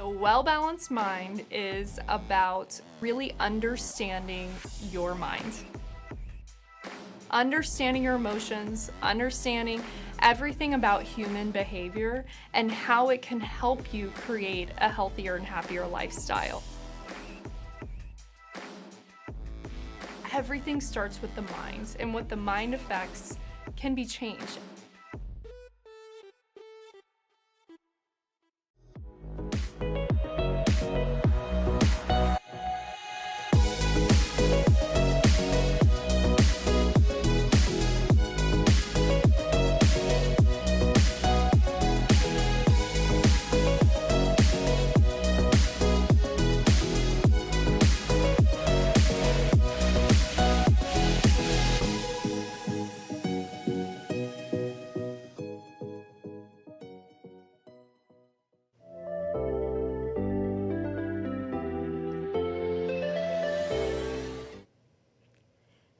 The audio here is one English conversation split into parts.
A well-balanced mind is about really understanding your mind. Understanding your emotions, understanding everything about human behavior and how it can help you create a healthier and happier lifestyle. Everything starts with the mind, and what the mind affects can be changed.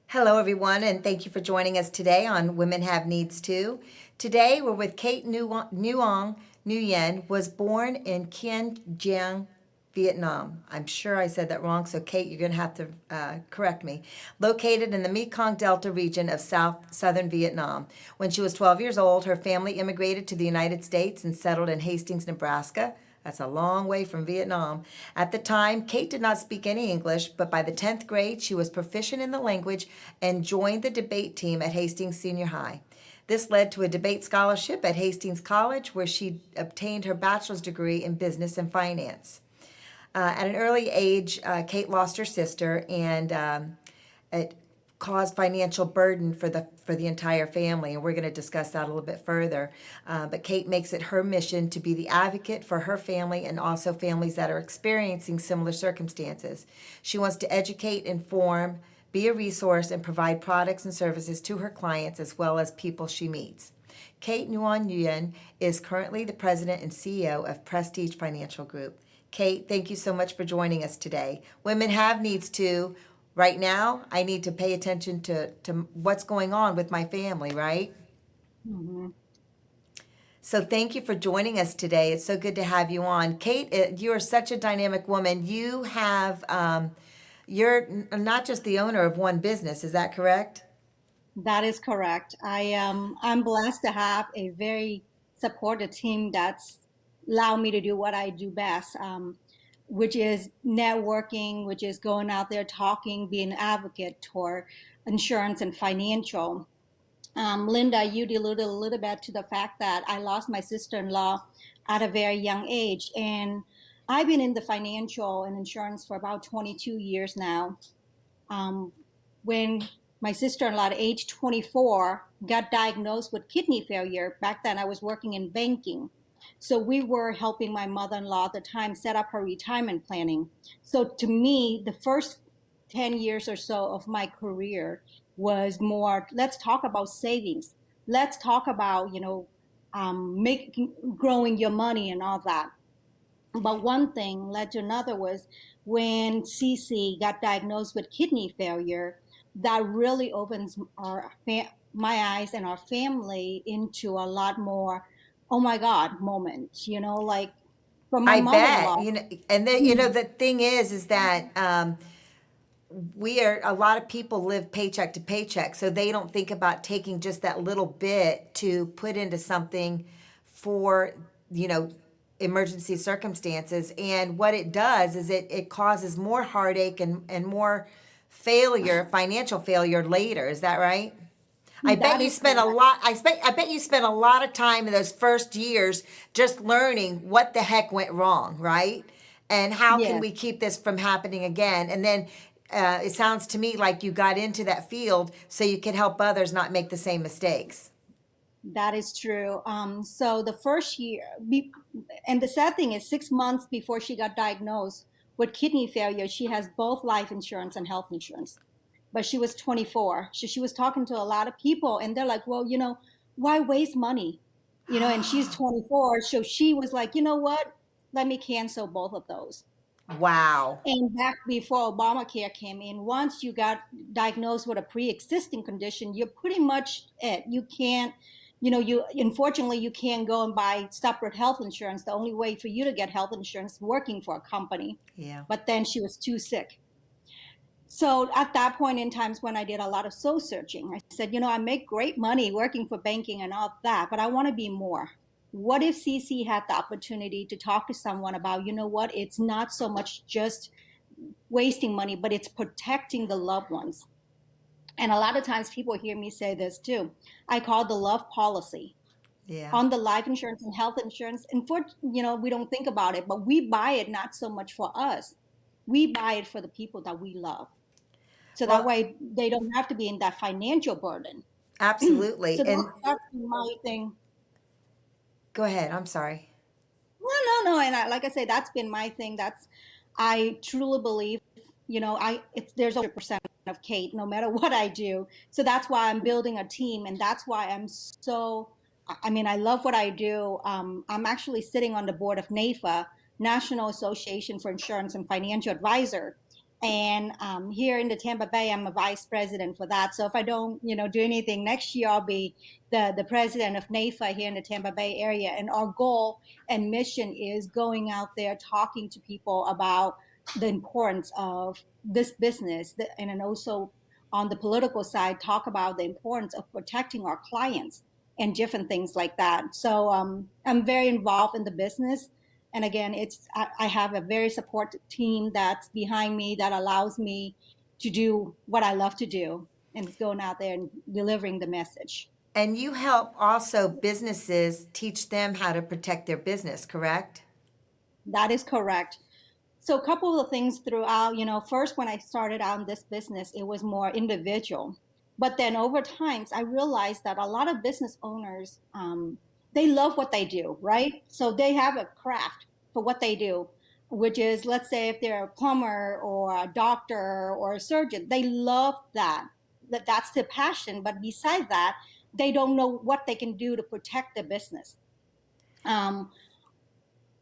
Hello, everyone, and thank you for joining us today on Women Have Needs Too. Today, we're with Kate Nguyen, was born in Quien Giang, Vietnam. I'm sure I said that wrong, so Kate, you're going to have to correct me. Located in the Mekong Delta region of southern Vietnam. When she was 12 years old, her family immigrated to the United States and settled in Hastings, Nebraska. That's a long way from Vietnam. At the time, Kate did not speak any English, but by the 10th grade, she was proficient in the language and joined the debate team at Hastings Senior High. This led to a debate scholarship at Hastings College, where she obtained her bachelor's degree in business and finance. At an early age, Kate lost her sister, and it caused financial burden for the entire family, and we're going to discuss that a little bit further. But Kate makes it her mission to be the advocate for her family and also families that are experiencing similar circumstances. She wants to educate, inform, be a resource, and provide products and services to her clients as well as people she meets. Kate Nguyen is currently the president and CEO of Prestige Financial Group. Kate, thank you so much for joining us today. Women Have Needs Too. Right now, I need to pay attention to what's going on with my family, right? Mm-hmm. So thank you for joining us today. It's so good to have you on. Kate, you are such a dynamic woman. You have, you're not just the owner of one business, is that correct? That is correct. I'm blessed to have a very supportive team that's allowed me to do what I do best, which is networking, which is going out there talking, being an advocate for insurance and financial. Linda, you alluded a little bit to the fact that I lost my sister-in-law at a very young age, and I've been in the financial and insurance for about 22 years now. When my sister-in-law at age 24 got diagnosed with kidney failure, back then I was working in banking. So we were helping my mother-in-law at the time set up her retirement planning. So to me, the first 10 years or so of my career was more, let's talk about savings. Let's talk about, making, growing your money and all that. But one thing led to another was when Cece got diagnosed with kidney failure, that really opens my eyes and our family into a lot more, oh my God, moments, like from my I mother-in-law. bet, and then, the thing is that a lot of people live paycheck to paycheck, so they don't think about taking just that little bit to put into something for, emergency circumstances. And what it does is it causes more heartache and more financial failure later. Is that right? I bet That you is spent a correct. lot. I bet you spent a lot of time in those first years just learning what the heck went wrong, right? And how can Yes. we keep this from happening again? And then it sounds to me like you got into that field so you could help others not make the same mistakes. That is true. So the first year, and the sad thing is, 6 months before she got diagnosed with kidney failure, she has both life insurance and health insurance. But she was 24. So she was talking to a lot of people, and they're like, well, why waste money? And she's 24. So she was like, you know what? Let me cancel both of those. Wow. And back before Obamacare came in, once you got diagnosed with a pre-existing condition, you're pretty much it. You can't you unfortunately you can't go and buy separate health insurance. The only way for you to get health insurance is working for a company. Yeah. But then she was too sick. So at that point in times when I did a lot of soul searching, I said, I make great money working for banking and all that, but I want to be more. What if CC had the opportunity to talk to someone about, what, it's not so much just wasting money, but it's protecting the loved ones. And a lot of times people hear me say this too. I call it the love policy Yeah. on the life insurance and health insurance. And we don't think about it, but we buy it not so much for us. We buy it for the people that we love. So that Well, way they don't have to be in that financial burden. absolutely. So And that's my thing. go ahead. I'm sorry. No. And like I say, that's been my thing. I truly believe, there's 100% of Kate, no matter what I do. So that's why I'm building a team. And that's why I love what I do. I'm actually sitting on the board of NAIFA, National Association for Insurance and Financial Advisor. And here in the Tampa Bay, I'm a vice president for that. So if I don't, do anything next year, I'll be the president of NAIFA here in the Tampa Bay area. And our goal and mission is going out there, talking to people about the importance of this business, and then also on the political side, talk about the importance of protecting our clients and different things like that. So I'm very involved in the business. And again, I have a very supportive team that's behind me that allows me to do what I love to do, and it's going out there and delivering the message. And you help also businesses teach them how to protect their business, correct? That is correct. So a couple of things throughout, first when I started out in this business, it was more individual. But then over times, I realized that a lot of business owners, they love what they do, right? So they have a craft for what they do, which is, let's say if they're a plumber or a doctor or a surgeon, they love that. That's their passion. But besides that, they don't know what they can do to protect their business. Um,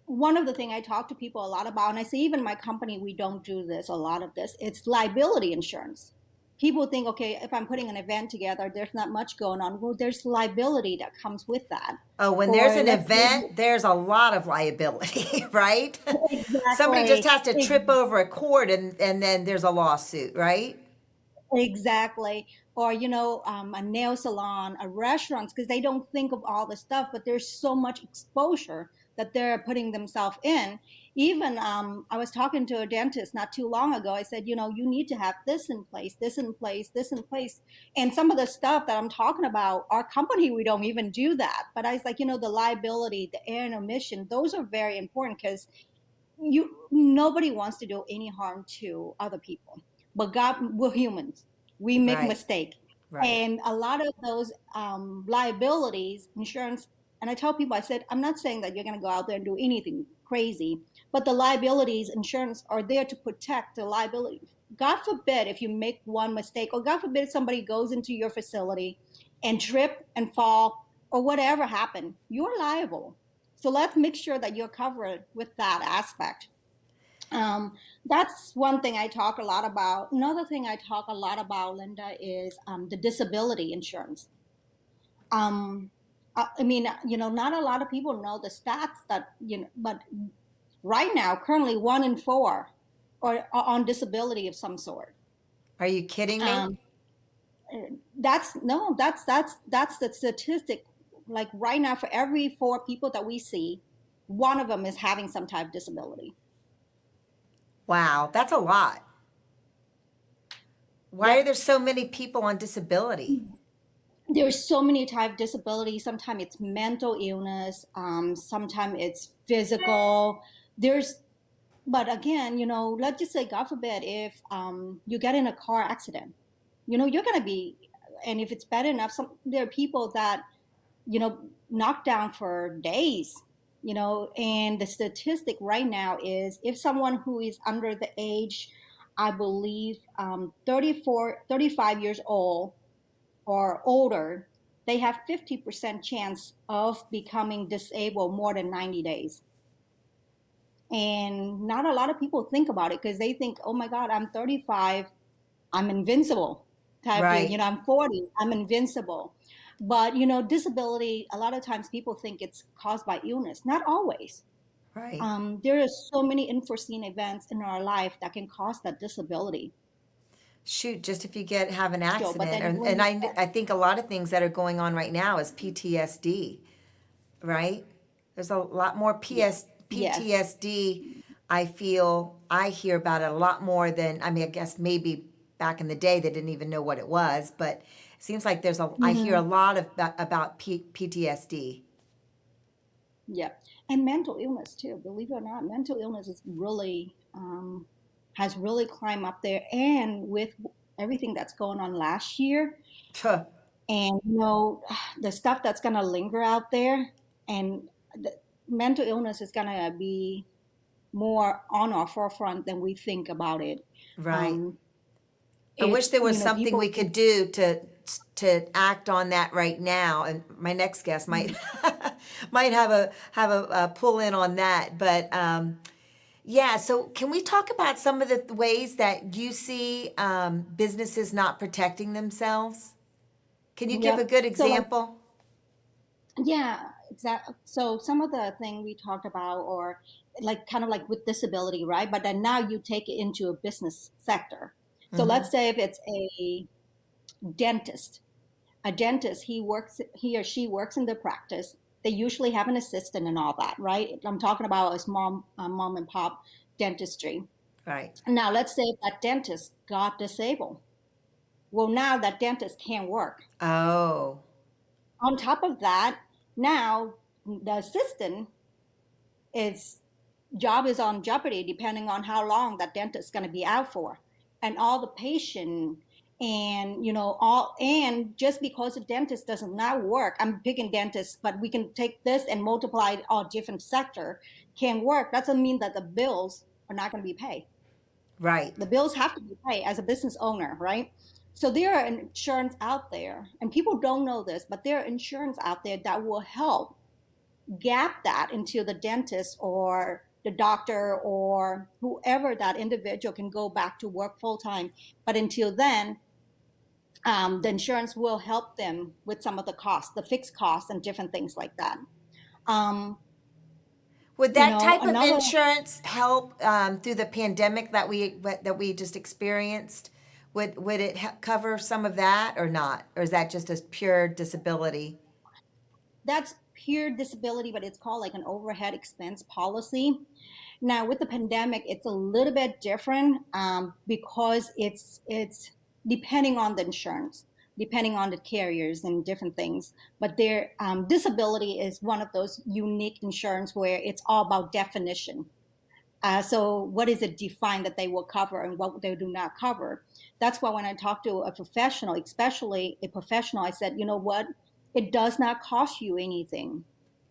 One of the things I talk to people a lot about, and I say even my company, we don't do this, a lot of this, it's liability insurance. People think, okay, if I'm putting an event together, there's not much going on. Well, there's liability that comes with that. Oh, when there's Or an let's say, event, there's a lot of liability, right? Somebody just exactly, has to trip over a cord and then there's a lawsuit, right? exactly. Or, a nail salon, a restaurants, because they don't think of all the stuff, but there's so much exposure that they're putting themselves in. Even I was talking to a dentist not too long ago. I said, you need to have this in place, this in place, this in place. And some of the stuff that I'm talking about, our company, we don't even do that. But I was like, the liability, the air and emission, those are very important because nobody wants to do any harm to other people, but God, we're humans, we make Right, mistake. right. And a lot of those liabilities insurance, and I tell people, I said, I'm not saying that you're going to go out there and do anything crazy, but the liabilities insurance are there to protect the liability. God forbid if you make one mistake, or God forbid somebody goes into your facility and trip and fall or whatever happened, you're liable. So let's make sure that you're covered with that aspect. That's one thing I talk a lot about. Another thing I talk a lot about, Linda, is the disability insurance. Um, not a lot of people know the stats that, but right now, currently 1 in 4 are on disability of some sort. Are you kidding me? Um, that's no, that's the statistic. Like right now, for every 4 people that we see, one of them is having some type of disability. Wow, that's a lot. Why are Yep. there so many people on disability? There's so many type of disabilities. Sometimes it's mental illness. Sometimes it's physical. There's, but again, let's just say, God forbid, if you get in a car accident, you're gonna be, and if it's bad enough, there are people that knocked down for days. And the statistic right now is if someone who is under the age, I believe, 34, 35 years old or older, they have 50% chance of becoming disabled more than 90 days. And not a lot of people think about it because they think, oh my God, I'm 35, I'm invincible type of, Right. I'm 40, I'm invincible. But disability, a lot of times people think it's caused by illness. Not always. Right. There are so many unforeseen events in our life that can cause that disability. Shoot, just if you have an So, but accident, then when you I think a lot of things that are going on right now is PTSD, right? There's a lot more yes, PTSD. I hear about it a lot more than, I mean, I guess maybe back in the day they didn't even know what it was, but it seems like I hear a hmm lot about PTSD. yeah, and mental illness too. Believe it or not, mental illness is really has really climbed up there, and with everything that's going on last year, Tuh. and the stuff that's gonna linger out there, and the mental illness is gonna be more on our forefront than we think about it. Right. Um, I wish it's there was something we people could do to act on that right now. And my next guest might might have a pull in on that. But yeah, so can we talk about some of the ways that you see businesses not protecting themselves? Can you give a Yep. good So like, example? yeah, exactly. So some of the thing we talked about, or like kind of like with disability, right? But then now you take it into a business sector. So Mm-hmm. let's say if it's dentist, a dentist, he or she works in the practice. They usually have an assistant and all that, right? I'm talking about a small mom and pop dentistry. Right. Now let's say that dentist got disabled. Well, now that dentist can't work. Oh, On top of that, now the assistant is job is on jeopardy depending on how long that dentist is going to be out for, and all the patient, and all, and just because the dentist does not work, I'm picking dentists, but we can take this and multiply it all different sector, can work, doesn't mean that the bills are not going to be paid. right. The bills have to be paid as a business owner, right? So there are insurance out there, and people don't know this, but there are insurance out there that will help gap that until the dentist or the doctor or whoever that individual can go back to work full time. But until then, the insurance will help them with some of the costs, the fixed costs, and different things like that. Um, Would that type of Another, insurance help through the pandemic that we just experienced? Would it cover some of that or not, or is that just a pure disability? that's pure disability, but it's called like an overhead expense policy. Now, with the pandemic, it's a little bit different because it's depending on the insurance, depending on the carriers and different things. But their disability is one of those unique insurance where it's all about definition. So, what is it defined that they will cover and what they do not cover? That's why when I talk to a professional, especially a professional, I said, you know what? It does not cost you anything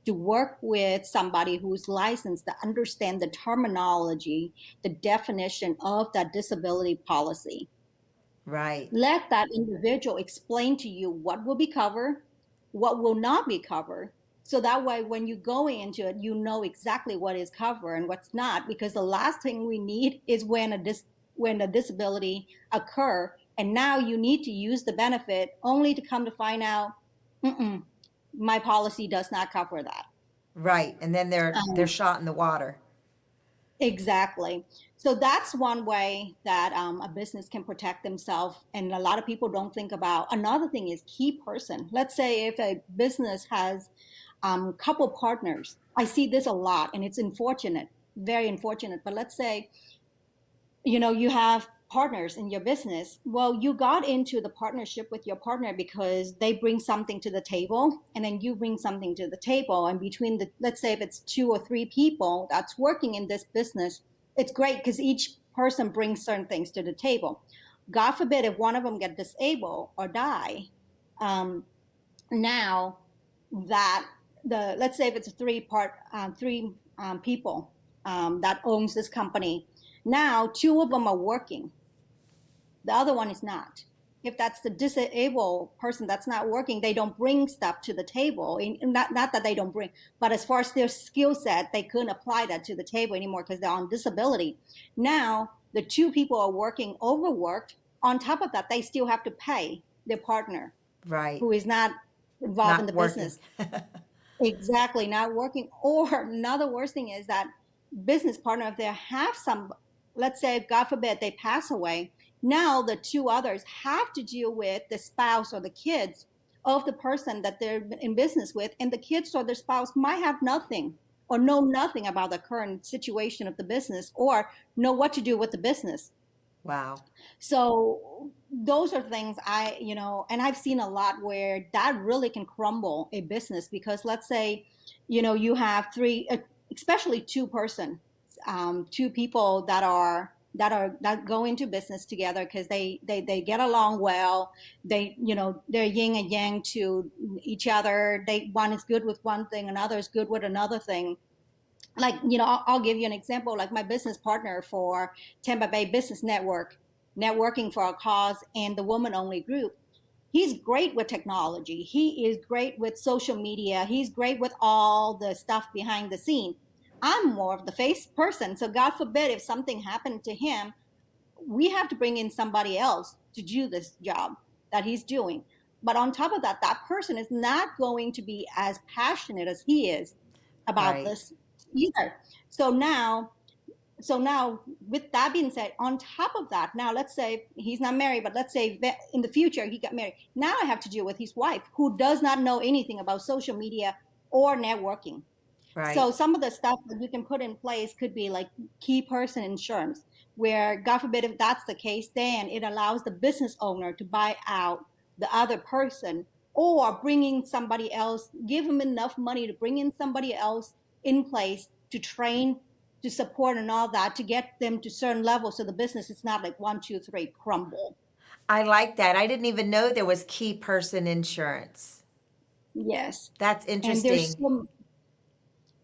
to work with somebody who's licensed to understand the terminology, the definition of that disability policy. Right, Let that individual explain to you what will be covered, what will not be covered. So that way, when you go into it, you know exactly what is covered and what's not. Because the last thing we need is when a disability occur, and now you need to use the benefit only to come to find out, mm-mm, my policy does not cover that. right, and then they're Um, shot in the water. Exactly. So that's one way that a business can protect themselves. And a lot of people don't think about. Another thing is key person. Let's say if a business has couple partners. I see this a lot, and it's unfortunate, very unfortunate. But let's say you have partners in your business. Well, you got into the partnership with your partner because they bring something to the table, and then you bring something to the table, and between the, let's say if it's two or three people that's working in this business, it's great because each person brings certain things to the table. God forbid if one of them get disabled or die, um, now that the, let's say if it's a three people that owns this company, now two of them are working, the other one is not. If that's the disabled person that's not working, they don't bring stuff to the table. And not that they don't bring, but as far as their skill set, they couldn't apply that to the table anymore because they're on disability. Now the two people are working overworked. On top of that, they still have to pay their partner Right. who is not involved in Not the working. business. Exactly, not working. Or another worst thing is that business partner, if they have some, let's say, God forbid, they pass away, now the two others have to deal with the spouse or the kids of the person that they're in business with, and the kids or their spouse might have nothing or know nothing about the current situation of the business or know what to do with the business. Wow. So those are things and I've seen a lot where that really can crumble a business because let's say, you have three, especially two people that go into business together because they get along well. They're yin and yang to each other. One is good with one thing, another is good with another thing. Like, I'll give you an example. Like my business partner for Tampa Bay Business Network, networking for a cause, and the woman only group, he's great with technology, he is great with social media, he's great with all the stuff behind the scene. I'm more of the face person, so God forbid if something happened to him, we have to bring in somebody else to do this job that he's doing. But on top of that, that person is not going to be as passionate as he is about Right. this either. So now, with that being said, on top of that, now let's say he's not married, but let's say that in the future he got married. Now I have to deal with his wife who does not know anything about social media or networking. Right. So some of the stuff that you can put in place could be like key person insurance, where God forbid if that's the case, then it allows the business owner to buy out the other person or bring in somebody else, give them enough money to bring in somebody else in place to train, to support and all that to get them to certain levels so the business is not like 1, 2, 3 crumble. I like that. I didn't even know there was key person insurance. Yes. That's And there's interesting. some,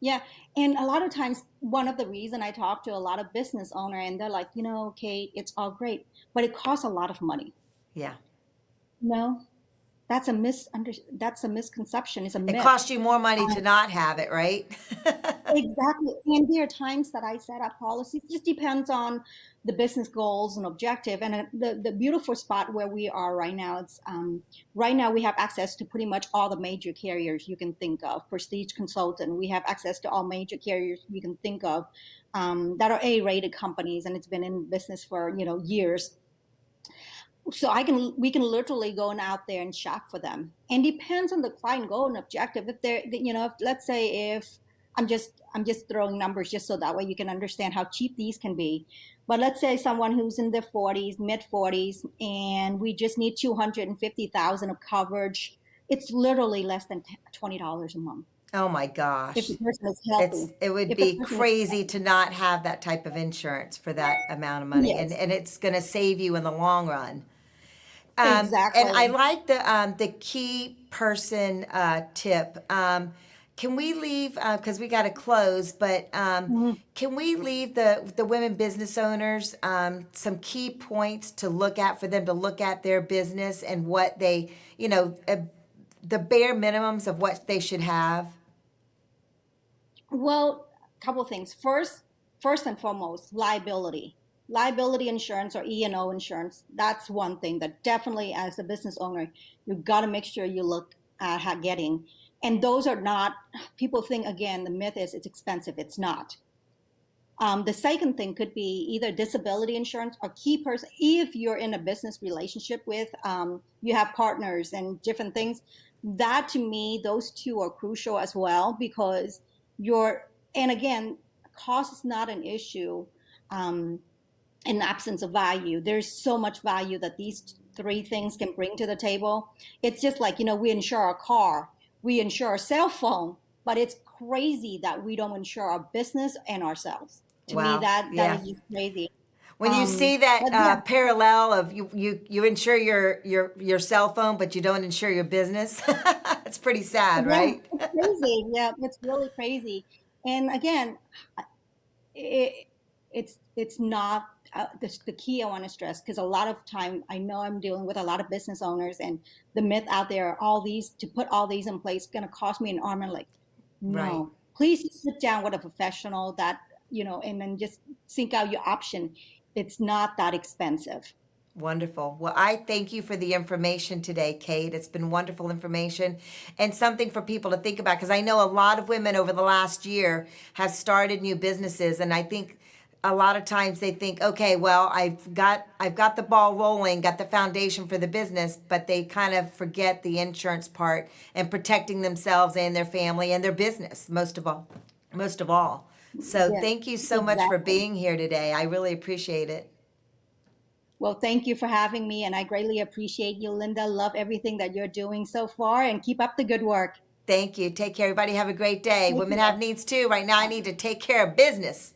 yeah, and a lot of times, one of the reason I talk to a lot of business owner, and they're like, Kate, it's all great, but it costs a lot of money. Yeah. No, that's a misconception. It's a It myth. costs you more money to not have it, right? Exactly. And there are times that I set up policies. It just depends on the business goals and objective. And the beautiful spot where we are right now, it's right now we have access to pretty much all the major carriers you can think of. Prestige Consultant, we have access to all major carriers you can think of that are A-rated companies, and it's been in business for years. So we can literally go out there and shop for them, and depends on the client goal and objective. If they're, if, let's say if I'm just throwing numbers just so that way you can understand how cheap these can be. But let's say someone who's in their 40s, mid 40s, and we just need 250,000 of coverage. It's literally less than $20 a month Oh my if gosh. the person is healthy. It would If the be person is crazy to not have that type of insurance for that amount of money. Yes, And it's going to save you in the long run. And I exactly. like the key person tip. Can we leave because we got to close? But Mhm. can we leave the women business owners some key points to look at for them to look at their business and what they, the bare minimums of what they should have? Well, a couple of things. First and foremost, liability insurance or E&O insurance. That's one thing that definitely, as a business owner, you've got to make sure you look at getting. And those are not. People think again the myth is it's expensive. It's not. The second thing could be either disability insurance or key person. If you're in a business relationship with, you have partners and different things. That to me, those two are crucial as well because you're, and again, cost is not an issue um, in absence of value. There's so much value that these three things can bring to the table. It's just like, we insure a car, we insure a cell phone, but it's crazy that we don't insure our business and ourselves. To me, Wow. that Yeah. is just crazy. When you see that But yeah, parallel of you insure your cell phone, but you don't insure your business, it's pretty sad, yeah, right? it's crazy. Yeah, it's really crazy. And again, it, it's not the key I want to stress because a lot of time I know I'm dealing with a lot of business owners and the myth out there, all these to put all these in place going to cost me an arm and leg. Right. No, please sit down with a professional that and then just think out your option. It's not that expensive. Wonderful. Well, I thank you for the information today, Kate. It's been wonderful information and something for people to think about, because I know a lot of women over the last year have started new businesses, and I think a lot of times they think, okay, well, I've got the ball rolling, got the foundation for the business, but they kind of forget the insurance part and protecting themselves and their family and their business most of all. Most of all. So Yeah, thank you so much for exactly. being here today. I really appreciate it. Well, thank you for having me, and I greatly appreciate you, Linda. Love everything that you're doing so far, and keep up the good work. Thank you. Take care, everybody. Have a great day. Take Women have care. needs too. Right now, I need to take care of business.